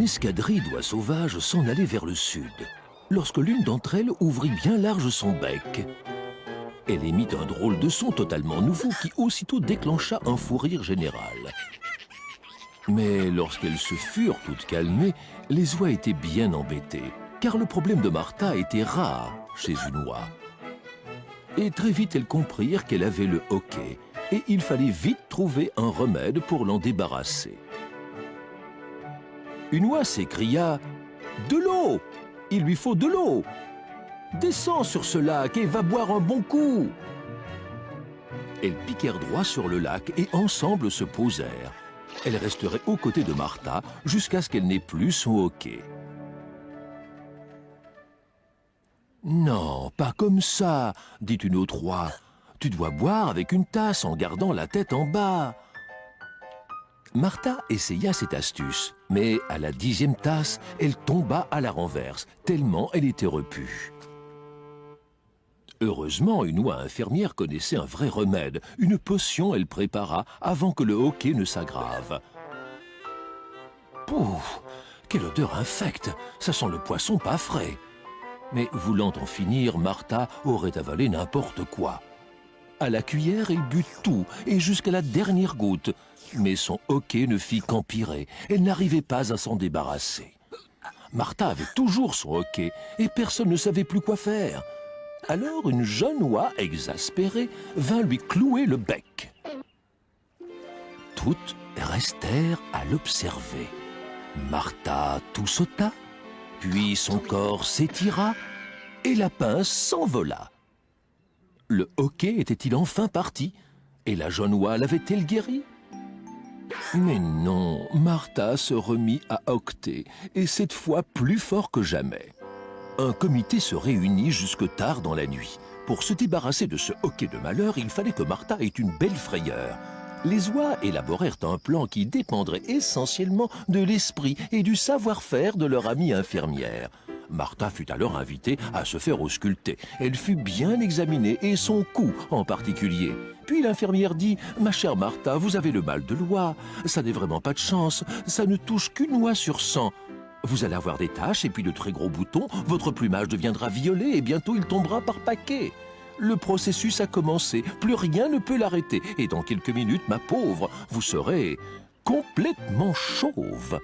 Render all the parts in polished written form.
escadrille d'oies sauvages s'en allait vers le sud, lorsque l'une d'entre elles ouvrit bien large son bec. Elle émit un drôle de son totalement nouveau qui aussitôt déclencha un fou rire général. Mais lorsqu'elles se furent toutes calmées, les oies étaient bien embêtées, car le problème de Martha était rare chez une oie. Et très vite elles comprirent qu'elle avait le hoquet, et il fallait vite trouver un remède pour l'en débarrasser. Une oie s'écria « De l'eau! Il lui faut de l'eau! Descends sur ce lac et va boire un bon coup !» Elles piquèrent droit sur le lac et ensemble se posèrent. Elles resteraient aux côtés de Martha jusqu'à ce qu'elle n'ait plus son hoquet. « Non, pas comme ça, dit une autre oie. Tu dois boire avec une tasse en gardant la tête en bas. » Martha essaya cette astuce, mais à la 10e tasse, elle tomba à la renverse, tellement elle était repue. Heureusement, une oie infirmière connaissait un vrai remède. Une potion, elle prépara avant que le hoquet ne s'aggrave. Pouf! Quelle odeur infecte! Ça sent le poisson pas frais. Mais voulant en finir, Martha aurait avalé n'importe quoi. À la cuillère, elle but tout, et jusqu'à la dernière goutte. Mais son hoquet ne fit qu'empirer. Elle n'arrivait pas à s'en débarrasser. Martha avait toujours son hoquet, et personne ne savait plus quoi faire. Alors une jeune oie, exaspérée, vint lui clouer le bec. Toutes restèrent à l'observer. Martha tout sauta, puis son corps s'étira, et la pince s'envola. Le hoquet était-il enfin parti? Et la jeune oie l'avait-elle guéri? Mais non, Martha se remit à hoqueter, et cette fois plus fort que jamais. Un comité se réunit jusque tard dans la nuit. Pour se débarrasser de ce hoquet de malheur, il fallait que Martha ait une belle frayeur. Les oies élaborèrent un plan qui dépendrait essentiellement de l'esprit et du savoir-faire de leur amie infirmière. Martha fut alors invitée à se faire ausculter. Elle fut bien examinée, et son cou en particulier. Puis l'infirmière dit « Ma chère Martha, vous avez le mal de l'oie. Ça n'est vraiment pas de chance. Ça ne touche qu'une oie sur 100. Vous allez avoir des taches et puis de très gros boutons. Votre plumage deviendra violet et bientôt il tombera par paquets. Le processus a commencé. Plus rien ne peut l'arrêter. Et dans quelques minutes, ma pauvre, vous serez complètement chauve. »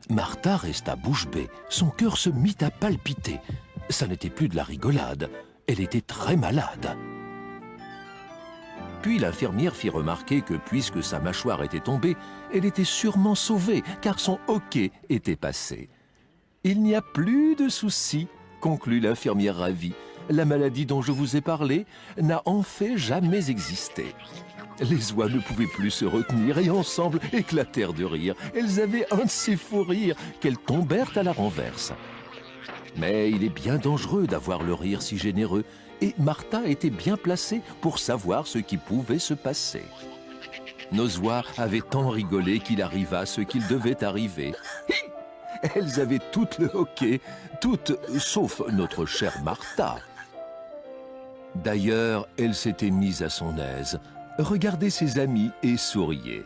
Martha resta bouche bée. Son cœur se mit à palpiter. Ça n'était plus de la rigolade. Elle était très malade. Puis l'infirmière fit remarquer que puisque sa mâchoire était tombée, elle était sûrement sauvée, car son hoquet était passé. « Il n'y a plus de soucis, » conclut l'infirmière ravie. « La maladie dont je vous ai parlé n'a en fait jamais existé. » Les oies ne pouvaient plus se retenir et ensemble éclatèrent de rire. Elles avaient un de ces fous rires qu'elles tombèrent à la renverse. Mais il est bien dangereux d'avoir le rire si généreux, et Martha était bien placée pour savoir ce qui pouvait se passer. Nos oies avaient tant rigolé qu'il arriva ce qu'il devait arriver. Elles avaient toutes le hoquet, toutes sauf notre chère Martha. D'ailleurs, elle s'était mise à son aise, regardait ses amis et souriait.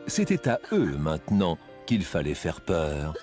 C'était à eux maintenant qu'il fallait faire peur.